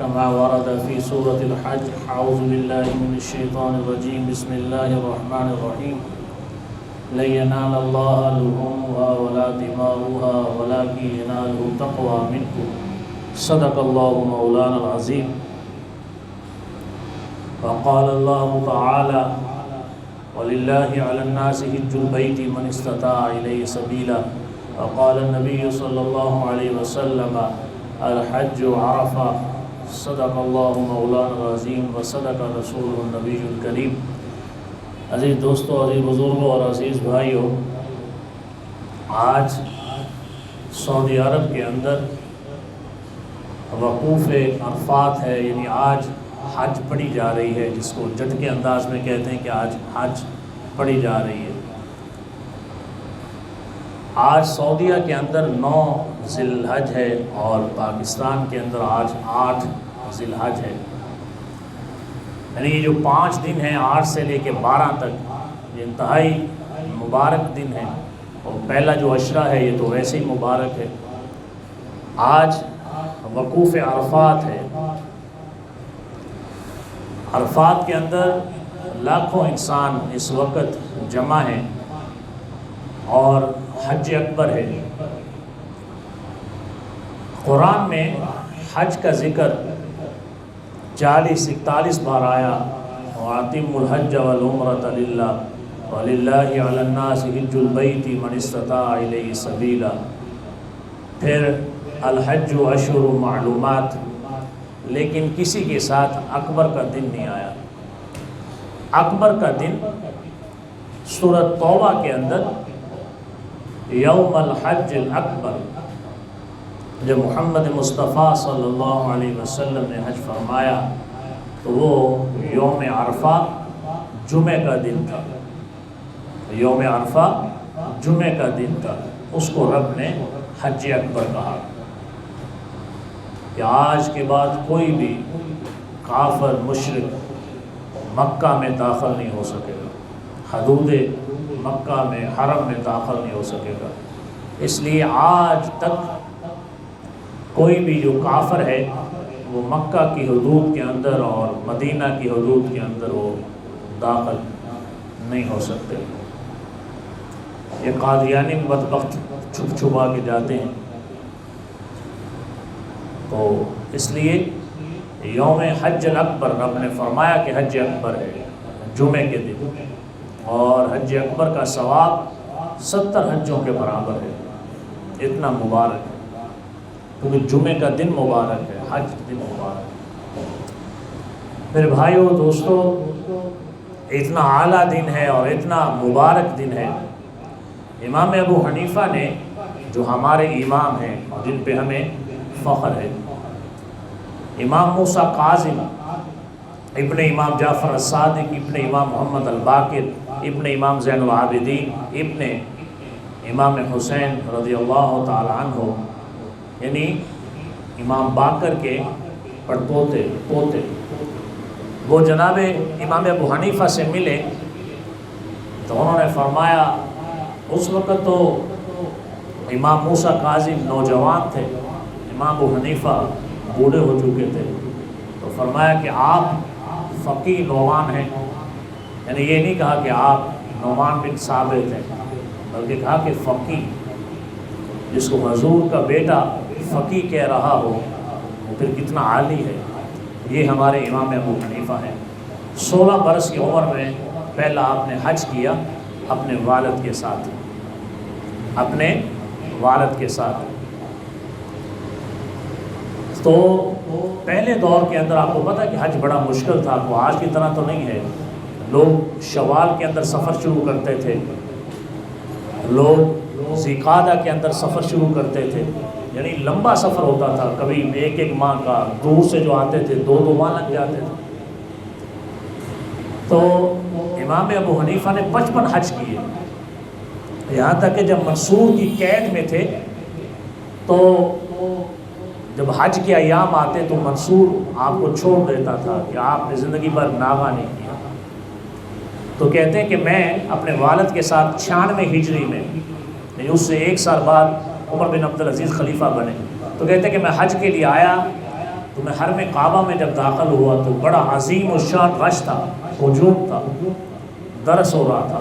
كما ورد في سورة الحج. أعوذ بالله من الشيطان الرجيم. بسم الله الرحمن الرحيم. لن ينال الله لحومها ولا دماؤها ولكن يناله التقوى منكم. صدق الله مولانا العظيم. وقال الله تعالى: ولله على الناس حج البيت من استطاع إليه سبيلا. وقال النبي صلى الله عليه وسلم: الحج عرفہ. صدق اللہ مولانا العظیم وصدق رسول النبی الکریم. عزیز دوستو، عزیز بزرگوں اور عزیز بھائیوں، آج سعودی عرب کے اندر وقوف عرفات ہے، یعنی آج حج پڑھی جا رہی ہے، جس کو جد کے انداز میں کہتے ہیں کہ آج حج پڑھی جا رہی ہے. آج سعودیہ کے اندر 9 ذی الحج ہے اور پاکستان کے اندر آج 8 ذی الحج ہے. یعنی یہ جو 5 دن ہیں 8 سے لے کے 12 تک، یہ انتہائی مبارک دن ہے. اور پہلا جو عشرہ ہے یہ تو ویسے ہی مبارک ہے. آج وقوف عرفات ہے. عرفات کے اندر لاکھوں انسان اس وقت جمع ہیں اور حج اکبر ہے. قرآن میں حج کا ذکر 40-41 بار آیا. وَأَتِمُّ الْحَجَّ وَالْعُمْرَةَ لِلَّهِ وَلِلَّهِ عَلَى النَّاسِ حِجُّ الْبَيْتِ مَنِ اسْتَطَاعَ إِلَيْهِ سَبِيلًا. پھر الحج اشہر معلومات، لیکن کسی کے ساتھ اکبر کا دن نہیں آیا. اکبر کا دن سورۃ توبہ کے اندر یوم الحج الاکبر، جب محمد مصطفیٰ صلی اللہ علیہ وسلم نے حج فرمایا تو وہ یوم عرفہ جمعہ کا دن تھا. یوم عرفہ جمعہ کا دن تھا. اس کو رب نے حج اکبر کہا کہ آج کے بعد کوئی بھی کافر مشرک مکہ میں داخل نہیں ہو سکے گا، حدود مکہ میں حرم میں داخل نہیں ہو سکے گا. اس لیے آج تک کوئی بھی جو کافر ہے وہ مکہ کی حدود کے اندر اور مدینہ کی حدود کے اندر وہ داخل نہیں ہو سکتے. یہ قادیانی بدبخت چھپ چھپا کے جاتے ہیں. تو اس لیے یوم حج الاکبر رب نے فرمایا کہ حج اکبر ہے جمعے کے دن، اور حج اکبر کا ثواب 70 حجوں کے برابر ہے. اتنا مبارک ہے کیونکہ جمعے کا دن مبارک ہے، حج دن مبارک ہے. میرے بھائیوں دوستو، اتنا اعلیٰ دن ہے اور اتنا مبارک دن ہے. امام ابو حنیفہ نے، جو ہمارے امام ہیں جن پہ ہمیں فخر ہے، امام موسیٰ کاظم ابن امام جعفر الصادق ابن امام محمد الباقر ابن امام زین العابدین ابن امام حسین رضی اللہ تعالی عنہ، یعنی امام باقر کے پڑپوتے پوتے، وہ جناب امام ابو حنیفہ سے ملے تو انہوں نے فرمایا، اس وقت تو امام موسیٰ کاظم نوجوان تھے، امام ابو حنیفہ بوڑھے ہو چکے تھے. تو فرمایا کہ آپ فقی نعمان ہیں. یعنی یہ نہیں کہا کہ آپ نعمان بن ثابت ہیں، بلکہ کہا کہ فقی. جس کو حضور کا بیٹا فقی کہہ رہا ہو وہ پھر کتنا عالی ہے. یہ ہمارے امام ابو حنیفہ ہیں. 16 برس کی عمر میں پہلا آپ نے حج کیا اپنے والد کے ساتھ، اپنے والد کے ساتھ. تو پہلے دور کے اندر آپ کو پتہ کہ حج بڑا مشکل تھا. وہ آج کی طرح تو نہیں ہے. لوگ شوال کے اندر سفر شروع کرتے تھے، لوگ ذی-قعدہ کے اندر سفر شروع کرتے تھے. یعنی لمبا سفر ہوتا تھا، کبھی 1 ماہ کا. دور سے جو آتے تھے 2 ماہ لگ جاتے تھے. تو امام ابو حنیفہ نے 55 حج کیے. یہاں تک کہ جب منصور کی قید میں تھے تو جب حج کے ایام آتے تو منصور آپ کو چھوڑ دیتا تھا کہ آپ نے زندگی بھر ناغہ نہیں کیا. تو کہتے ہیں کہ میں اپنے والد کے ساتھ 96 ہجری میں، یعنی اس سے 1 سال بعد عمر بن عبدالعزیز خلیفہ بنے. تو کہتے ہیں کہ میں حج کے لیے آیا تو میں حرم کعبہ میں جب داخل ہوا تو بڑا عظیم الشان رش تھا، ہجوم تھا، درس ہو رہا تھا.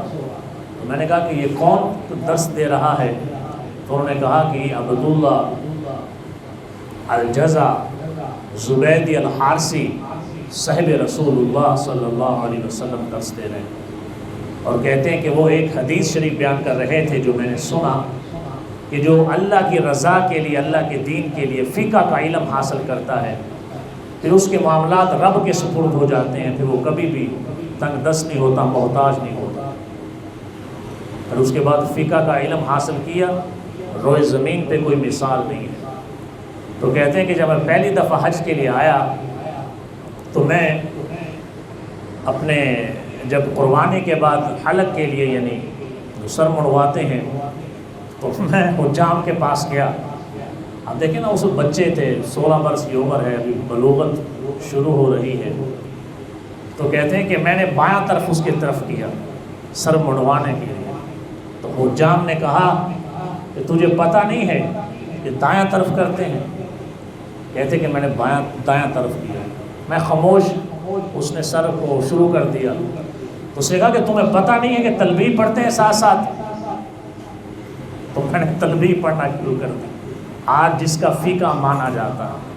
تو میں نے کہا کہ یہ کون درس دے رہا ہے؟ تو انہوں نے کہا کہ عبداللہ الجزا زبیدی الحارثی صاحب رسول اللہ صلی اللہ علیہ وسلم درس دے رہے ہیں. اور کہتے ہیں کہ وہ ایک حدیث شریف بیان کر رہے تھے جو میں نے سنا کہ جو اللہ کی رضا کے لیے، اللہ کے دین کے لیے فقہ کا علم حاصل کرتا ہے، پھر اس کے معاملات رب کے سپرد ہو جاتے ہیں، پھر وہ کبھی بھی تنگ دست نہیں ہوتا، محتاج نہیں ہوتا. پھر اس کے بعد فقہ کا علم حاصل کیا، روئے زمین پہ کوئی مثال نہیں ہے. تو کہتے ہیں کہ جب میں پہلی دفعہ حج کے لیے آیا تو میں اپنے جب قربانی کے بعد حلق کے لیے یعنی جو سر مڑواتے ہیں تو میں حجام کے پاس گیا. اب دیکھیں نا، اس بچے تھے، 16 برس کی عمر ہے، ابھی بلوغت شروع ہو رہی ہے. تو کہتے ہیں کہ میں نے بایاں طرف اس کی طرف کیا سر مڑوانے کے لیے. تو حجام نے کہا کہ تجھے پتہ نہیں ہے کہ دایاں طرف کرتے ہیں؟ کہتے کہ میں نے دایاں طرف کیا. میں خاموش، اس نے سر کو شروع کر دیا. تو اس نے کہا کہ تمہیں پتہ نہیں ہے کہ تلبیہ پڑھتے ہیں ساتھ ساتھ؟ تو میں نے تلبیہ پڑھنا شروع کر دی. آج جس کا فقہ مانا جاتا ہے،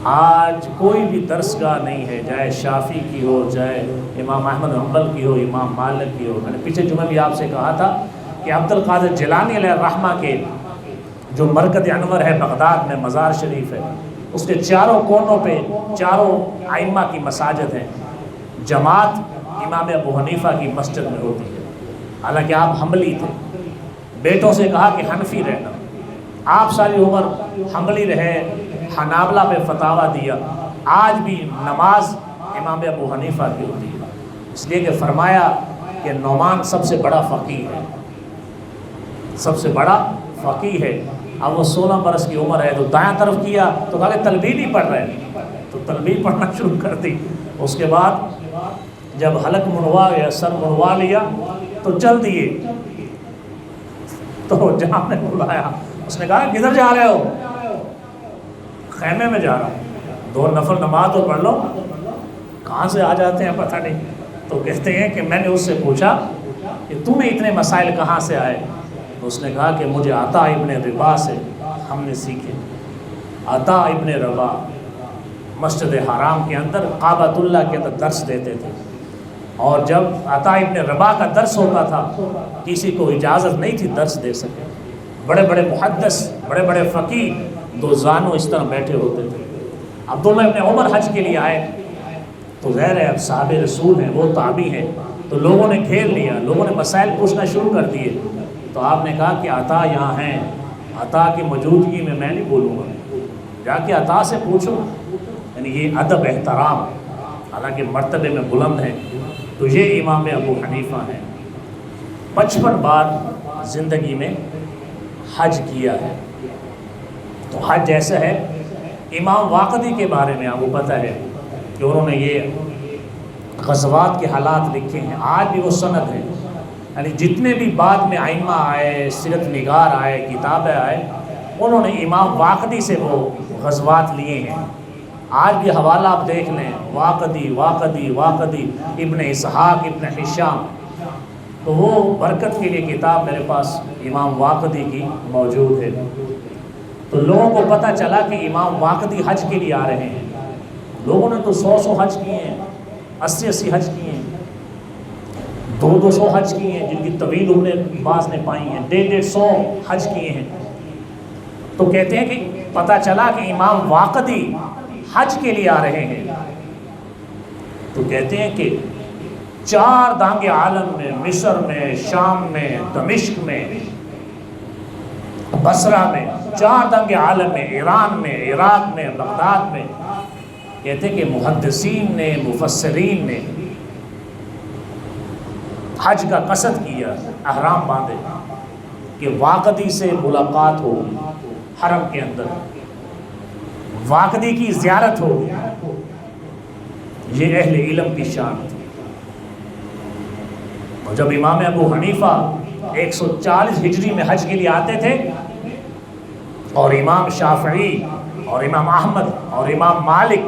آج کوئی بھی درسگاہ نہیں ہے، چاہے شافعی کی ہو، چاہے امام احمد حنبل کی ہو، امام مالک کی ہو. میں نے پچھلے جمعے بھی آپ سے کہا تھا کہ عبد القادر جیلانی علیہ الرحمہ کے جو مرکز انور ہے بغداد میں، مزار شریف ہے، اس کے چاروں کونوں پہ چاروں ائمہ کی مساجد ہیں. جماعت امام ابو حنیفہ کی مسجد میں ہوتی ہے. حالانکہ آپ حنبلی تھے، بیٹوں سے کہا کہ حنفی رہنا. آپ ساری عمر حنبلی رہے، حنابلہ پہ فتاویٰ دیا. آج بھی نماز امام ابو حنیفہ کی ہوتی ہے، اس لیے کہ فرمایا کہ نعمان سب سے بڑا فقیہ ہے، سب سے بڑا فقیہ ہے. اب وہ 16 برس کی عمر ہے تو دایاں طرف کیا تو کہا کہ تلبیہ نہیں پڑھ رہے، تو تلبیہ پڑھنا شروع کر دی. اس کے بعد جب حلق منوا گیا، سر منوا لیا تو چل دیے. تو جہاں نے بلایا، اس نے کہا کدھر جا رہے ہو؟ خیمے میں جا رہا ہوں. 2 نفل نماز تو پڑھ لو. کہاں سے آ جاتے ہیں پتہ نہیں. تو کہتے ہیں کہ میں نے اس سے پوچھا کہ تمہیں اتنے مسائل کہاں سے آئے؟ تو اس نے کہا کہ مجھے عطا ابن ربا سے ہم نے سیکھے. عطا ابن ربا مسجد حرام کے اندر کعبۃ اللہ کے اندر درس دیتے تھے، اور جب عطا ابن ربا کا درس ہوتا تھا کسی کو اجازت نہیں تھی درس دے سکے. بڑے بڑے محدث، بڑے بڑے فقیہ 2 زانو اس طرح بیٹھے ہوتے تھے. عبداللہ ابن عمر حج کے لیے آئے تو ظاہر ہے اب صحابہ رسول ہیں، وہ تابعی ہیں، تو لوگوں نے گھیر لیا، لوگوں نے مسائل پوچھنا شروع کر دیے. تو آپ نے کہا کہ عطا یہاں ہیں، عطا کی موجودگی میں نہیں بولوں گا، جا کے عطا سے پوچھو. یعنی یہ ادب احترام، حالانکہ مرتبے میں بلند ہیں. تو یہ امام ابو حنیفہ ہیں. 55 بار زندگی میں حج کیا ہے. تو حج ایسا ہے. امام واقدی کے بارے میں آپ کو پتہ ہے کہ انہوں نے یہ غزوات کے حالات لکھے ہیں. آج بھی وہ سند ہیں. یعنی جتنے بھی بعد میں ائمہ آئے، سیرت نگار آئے، کتابیں آئے، انہوں نے امام واقدی سے وہ غزوات لیے ہیں. آج بھی حوالہ آپ دیکھ لیں، واقدی واقدی واقدی، ابن اسحاق، ابن ہشام. تو وہ برکت کے لیے کتاب میرے پاس امام واقدی کی موجود ہے. تو لوگوں کو پتہ چلا کہ امام واقدی حج کے لیے آ رہے ہیں. لوگوں نے تو 100 حج کیے ہیں، 80 حج کیے ہیں، 200 حج کیے ہیں، جن کی طویل عمریں بعض نے پائی ہیں، 150 حج کیے ہیں. تو کہتے ہیں کہ پتہ چلا کہ امام واقدی حج کے لیے آ رہے ہیں. تو کہتے ہیں کہ 4 دانگ عالم میں، مصر میں، شام میں، دمشق میں، بصرہ میں، 4 دانگ عالم میں، ایران میں، عراق میں، بغداد میں، کہتے ہیں کہ محدثین نے، مفسرین نے حج کا قصد کیا، احرام باندھے کہ واقدی سے ملاقات ہو، حرم کے اندر واقدی کی زیارت ہو. یہ اہل علم کی شان تھی. اور جب امام ابو حنیفہ 140 ہجری میں حج کے لیے آتے تھے اور امام شافعی اور امام احمد اور امام مالک،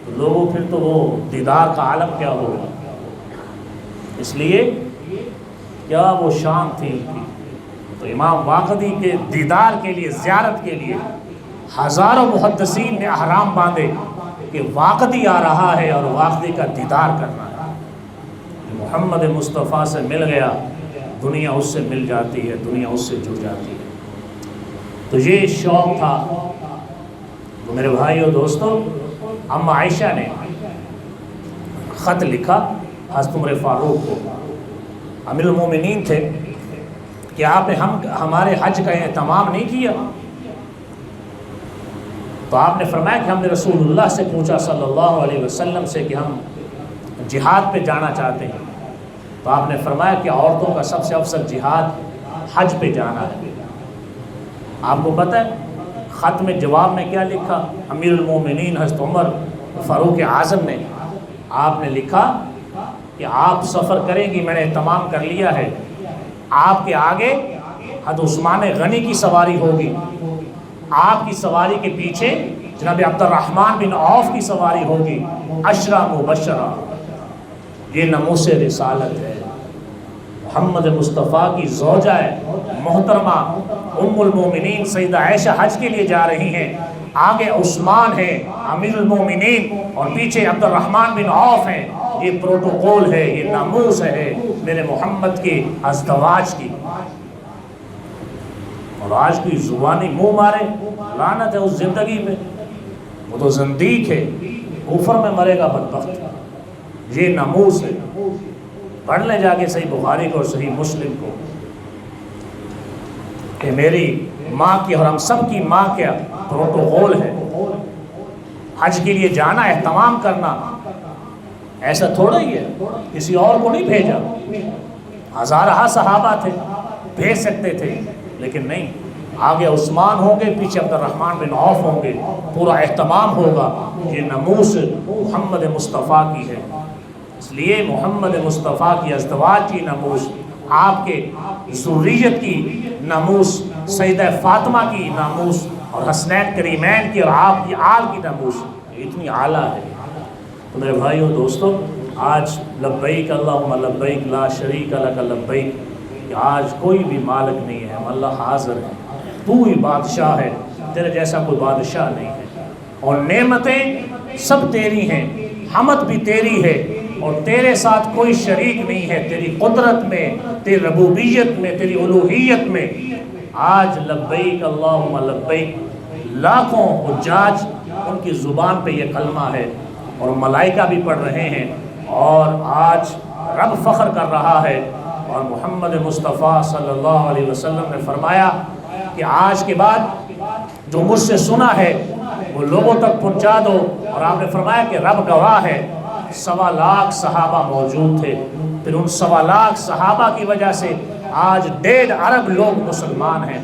تو لوگوں پھر تو وہ دیدار کا عالم کیا ہوگا۔ اس لیے کیا وہ شان تھی ان کی۔ تو امام واقدی کے دیدار کے لیے، زیارت کے لیے ہزاروں محدثین نے احرام باندھے کہ واقدی آ رہا ہے اور واقدی کا دیدار کرنا ہے۔ محمد مصطفیٰ سے مل گیا، دنیا اس سے مل جاتی ہے، دنیا اس سے جڑ جاتی ہے۔ تو یہ شوق تھا۔ تو میرے بھائیو دوستو، اما عائشہ نے خط لکھا حضرت عمر فاروق کو، امیر المومنین تھے، کہ آپ نے ہمارے حج کا اہتمام نہیں کیا۔ تو آپ نے فرمایا کہ ہم نے رسول اللہ سے پوچھا صلی اللہ علیہ وسلم سے کہ ہم جہاد پہ جانا چاہتے ہیں۔ تو آپ نے فرمایا کہ عورتوں کا سب سے افضل جہاد حج پہ جانا ہے۔ آپ کو پتہ ہے خط میں جواب میں کیا لکھا امیر المومنین حضرت عمر فاروق اعظم نے؟ آپ نے لکھا کہ آپ سفر کریں گی، میں نے اہتمام کر لیا ہے، آپ کے آگے حضرت عثمان غنی کی سواری ہوگی، آپ کی سواری کے پیچھے جناب عبد الرحمن بن عوف کی سواری ہوگی، عشرہ مبشرہ۔ یہ ناموس رسالت ہے۔ محمد مصطفیٰ کی زوجہ محترمہ ام المومنین سیدہ عائشہ حج کے لیے جا رہی ہیں، آگے عثمان ہے امیر المومنین اور پیچھے عبد الرحمن بن عوف ہیں۔ یہ پروٹوکول ہے، یہ ناموس ہے میرے محمد کے ازدواج کی۔ اور آج کوئی زبانی منہ مارے، لعنت ہے اس زندگی میں، وہ تو زندیق ہے، کفر میں مرے گا بدبخت۔ یہ ناموس ہے۔ پڑھ لیں جا کے صحیح بخاری کو اور صحیح مسلم کو، کہ میری ماں کی اور ہم سب کی ماں کا پروٹوکول ہے، حج کے لیے جانا، اہتمام کرنا۔ ایسا تھوڑا ہی ہے، کسی اور کو نہیں بھیجا، ہزارہ صحابہ تھے، بھیج سکتے تھے، لیکن نہیں، آگے عثمان ہوں گے، پیچھے عبد الرحمن بن عوف ہوں گے، پورا اہتمام ہوگا۔ یہ ناموس محمد مصطفیٰ کی ہے۔ اس لیے محمد مصطفیٰ کی ازدواج کی ناموس، آپ کے ذریت کی ناموس، سیدہ فاطمہ کی ناموس، اور حسنین کریمین کی اور آپ کی آل کی ناموس اتنی اعلیٰ ہے۔ تو میرے بھائیو دوستو، آج لبیک اللہم لبیک لا شریک لک لبیک، کہ آج کوئی بھی مالک نہیں ہے، ہم اللہ حاضر ہیں، تو ہی بادشاہ ہے، تیرے جیسا کوئی بادشاہ نہیں ہے، اور نعمتیں سب تیری ہیں، حمد بھی تیری ہے، اور تیرے ساتھ کوئی شریک نہیں ہے، تیری قدرت میں، تیری ربوبیت میں، تیری الوہیت میں۔ آج لبیک اللہم لبیک، لاکھوں حجاج ان کی زبان پہ یہ کلمہ ہے، اور ملائکہ بھی پڑھ رہے ہیں، اور آج رب فخر کر رہا ہے۔ اور محمد مصطفیٰ صلی اللہ علیہ وسلم نے فرمایا کہ آج کے بعد جو مجھ سے سنا ہے وہ لوگوں تک پہنچا دو، اور آپ نے فرمایا کہ رب گواہ ہے، 1.25 لاکھ صحابہ موجود تھے، پھر ان 1.25 لاکھ صحابہ کی وجہ سے آج 1.5 ارب لوگ مسلمان ہیں۔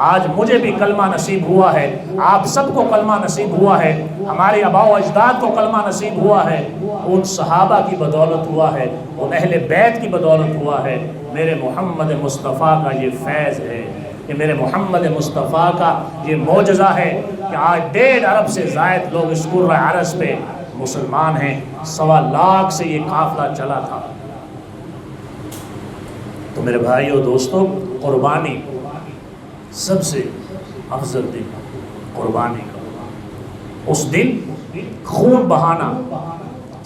آج مجھے بھی کلمہ نصیب ہوا ہے، آپ سب کو کلمہ نصیب ہوا ہے، ہمارے آباء و اجداد کو کلمہ نصیب ہوا ہے، ان صحابہ کی بدولت ہوا ہے، ان اہل بیت کی بدولت ہوا ہے۔ میرے محمد مصطفیٰ کا یہ فیض ہے، کہ میرے محمد مصطفیٰ کا یہ معجزہ ہے کہ آج 1.5 ارب سے زائد لوگ اس کرۂ ارض پہ مسلمان ہیں۔ 1.25 لاکھ سے یہ قافلہ چلا تھا۔ تو میرے بھائیو دوستو، قربانی سب سے افضل دن قربانی کا، اس دن خون بہانا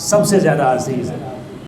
سب سے زیادہ عزیز ہے۔